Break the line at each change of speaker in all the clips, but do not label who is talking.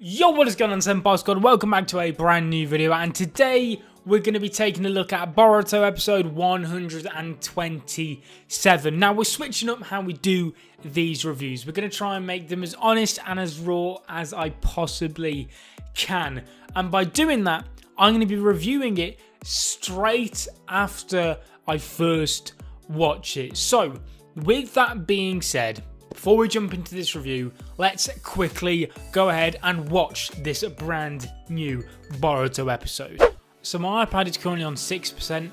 Yo, what is going on, Senpai Squad? Welcome back to a brand new video, and today we're going to be taking a look at Boruto episode 127. Now, we're switching up how we do these reviews. We're going to try and make them as honest and as raw as I possibly can. And by doing that, I'm going to be reviewing it straight after I first watch it. So, with that being said, before we jump into this review, let's quickly go ahead and watch this brand new Boruto episode. So my iPad is currently on 6%.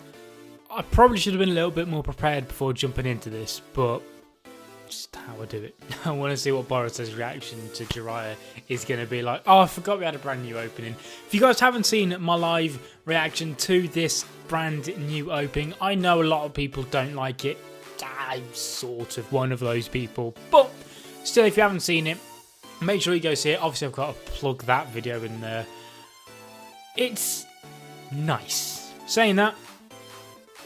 I probably should have been a little bit more prepared before jumping into this, but just how I do it. I want to see what Boruto's reaction to Jiraiya is going to be like. Oh, I forgot we had a brand new opening. If you guys haven't seen my live reaction to this brand new opening, I know a lot of people don't like it. I'm sort of one of those people, but still, if you haven't seen it, make sure you go see it. Obviously, I've got to plug that video in there. It's nice. Saying that,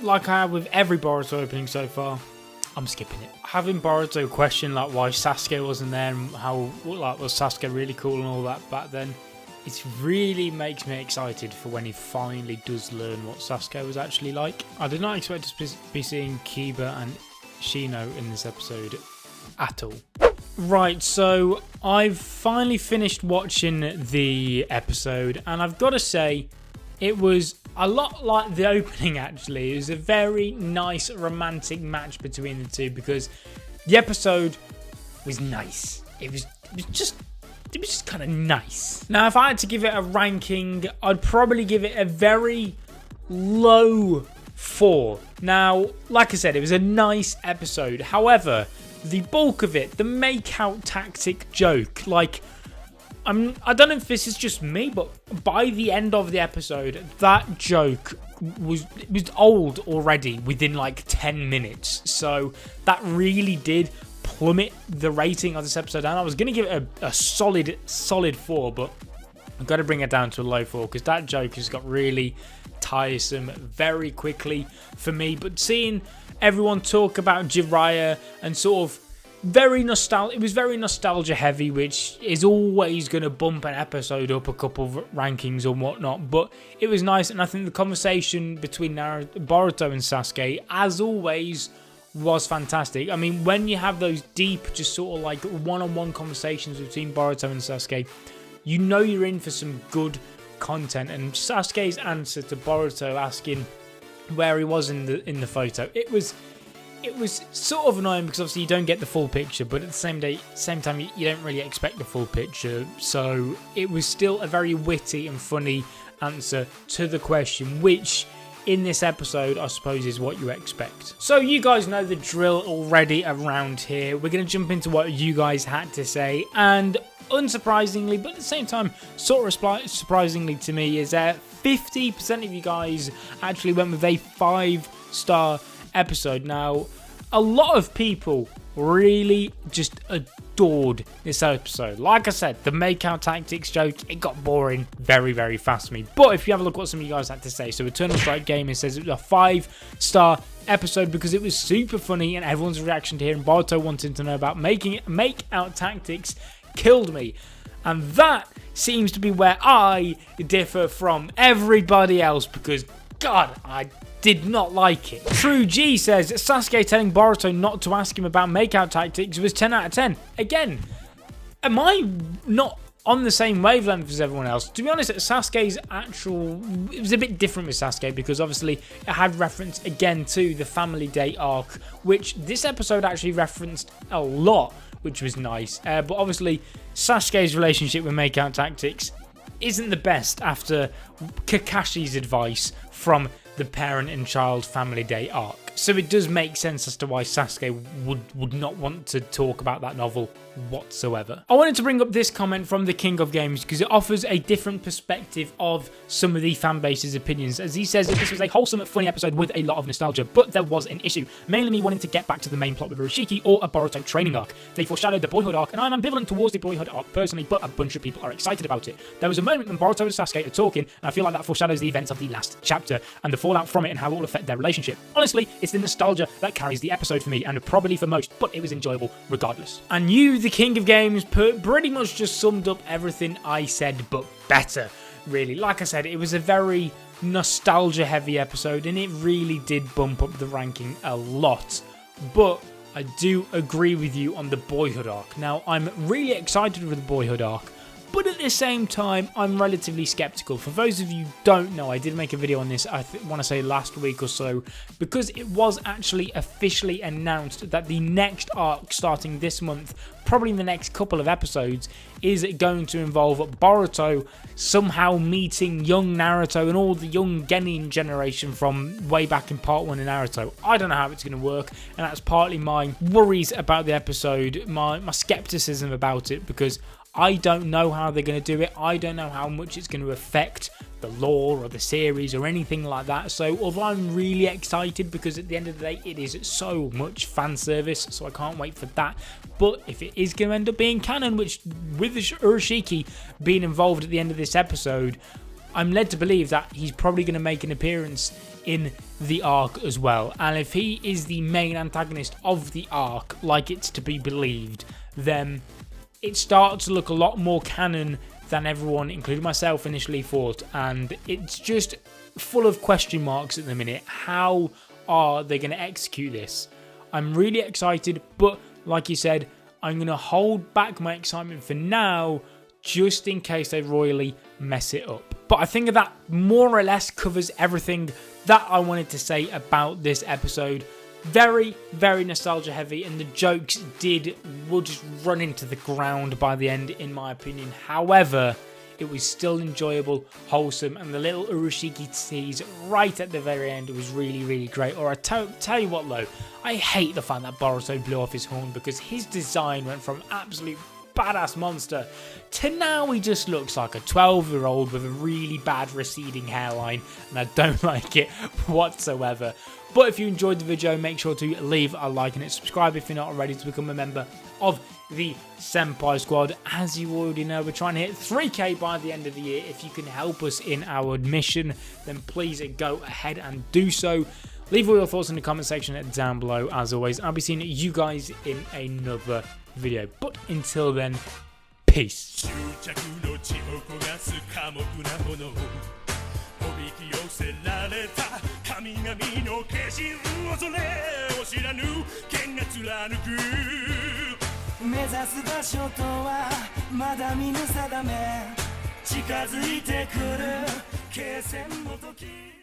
like I have with every Boruto opening so far, I'm skipping it. Having Boruto question like why Sasuke wasn't there and how like was Sasuke really cool and all that back then, it really makes me excited for when he finally does learn what Sasuke was actually like. I did not expect to be seeing Kiba and Shino in this episode at all. Right, so I've finally finished watching the episode, and I've got to say, it was a lot like the opening actually. It was a very nice romantic match between the two because the episode was nice. It was just kind of nice. Now, if I had to give it a ranking, I'd probably give it a very low 4. Now, like I said, it was a nice episode. However, the bulk of it, the make-out tactic joke, like, I don't know if this is just me, but by the end of the episode, that joke was old already within like 10 minutes. So that really did plummet the rating of this episode down. I was going to give it a solid 4, but I've got to bring it down to a low 4 because that joke has got really tiresome very quickly for me. But seeing everyone talk about Jiraiya and sort of it was very nostalgia heavy, which is always going to bump an episode up a couple of rankings or whatnot, but it was nice. And I think the conversation between Boruto and Sasuke, as always, was fantastic. I mean, when you have those deep, just sort of like one-on-one conversations between Boruto and Sasuke, you know you're in for some good content. And Sasuke's answer to Boruto asking where he was in the photo, it was sort of annoying because obviously you don't get the full picture, but at the same time you don't really expect the full picture. So it was still a very witty and funny answer to the question, which in this episode, I suppose, is what you expect. So you guys know the drill already around here. We're going to jump into what you guys had to say, and unsurprisingly, but at the same time, sort of surprisingly to me, is that 50% of you guys actually went with a 5-star episode. Now, a lot of people really just adored this episode. Like I said, the make-out tactics joke, it got boring very, very fast for me. But if you have a look at what some of you guys had to say, so Eternal Strike Gaming says it was a 5-star episode because it was super funny and everyone's reaction to hearing Boruto wanting to know about make-out tactics killed me. And that seems to be where I differ from everybody else because, God, I did not like it. True G says Sasuke telling Boruto not to ask him about makeout tactics was 10 out of 10. Again, am I not on the same wavelength as everyone else? To be honest, Sasuke's it was a bit different with Sasuke because obviously it had reference again to the Family Day arc, which this episode actually referenced a lot, which was nice. But obviously Sasuke's relationship with makeout tactics isn't the best after Kakashi's advice from the Parent and Child Family Day arc. So it does make sense as to why Sasuke would not want to talk about that novel whatsoever. I wanted to bring up this comment from the King of Games because it offers a different perspective of some of the fanbase's opinions, as he says that this was a wholesome, funny episode with a lot of nostalgia, but there was an issue, mainly me wanting to get back to the main plot with Urashiki or a Boruto training arc. They foreshadowed the boyhood arc, and I'm ambivalent towards the boyhood arc personally, but a bunch of people are excited about it. There was a moment when Boruto and Sasuke are talking, and I feel like that foreshadows the events of the last chapter and the fallout from it and how it will affect their relationship. Honestly,
It's the nostalgia that carries the episode for me, and probably for most, but it was enjoyable regardless.
And you, the king of games, pretty much just summed up everything I said, but better, really. Like I said, it was a very nostalgia-heavy episode, and it really did bump up the ranking a lot. But I do agree with you on the boyhood arc. Now, I'm really excited for the boyhood arc, but at the same time, I'm relatively skeptical. For those of you who don't know, I did make a video on this, I want to say last week or so, because it was actually officially announced that the next arc starting this month, probably in the next couple of episodes, is going to involve Boruto somehow meeting young Naruto and all the young Genin generation from way back in part 1 in Naruto. I don't know how it's going to work, and that's partly my worries about the episode, my skepticism about it, because I don't know how they're going to do it. I don't know how much it's going to affect the lore or the series or anything like that. So although I'm really excited, because at the end of the day it is so much fan service, so I can't wait for that. But if it is going to end up being canon, which with Urashiki being involved at the end of this episode, I'm led to believe that he's probably going to make an appearance in the arc as well. And if he is the main antagonist of the arc, like it's to be believed, then it starts to look a lot more canon than everyone, including myself, initially thought. And it's just full of question marks at the minute. How are they going to execute this? I'm really excited, but like you said, I'm going to hold back my excitement for now, just in case they royally mess it up. But I think that more or less covers everything that I wanted to say about this episode. Very, very nostalgia heavy, and the jokes will just run into the ground by the end, in my opinion. However, it was still enjoyable, wholesome, and the little Urashiki tease right at the very end was really, really great. Or I tell you what though, I hate the fact that Boruto blew off his horn, because his design went from absolute badass monster to now he just looks like a 12-year-old with a really bad receding hairline, and I don't like it whatsoever. But if you enjoyed the video, make sure to leave a like and subscribe if you're not already, to become a member of the Senpai Squad. As you already know, we're trying to hit 3k by the end of the year. If you can help us in our mission, then please go ahead and do so. Leave all your thoughts in the comment section down below. As always, I'll be seeing you guys in another video. But until then, peace. 寄せられた神々の化身恐れを知らぬ剣が貫く目指す場所とはまだ見ぬ定め近づいてくる決戦の時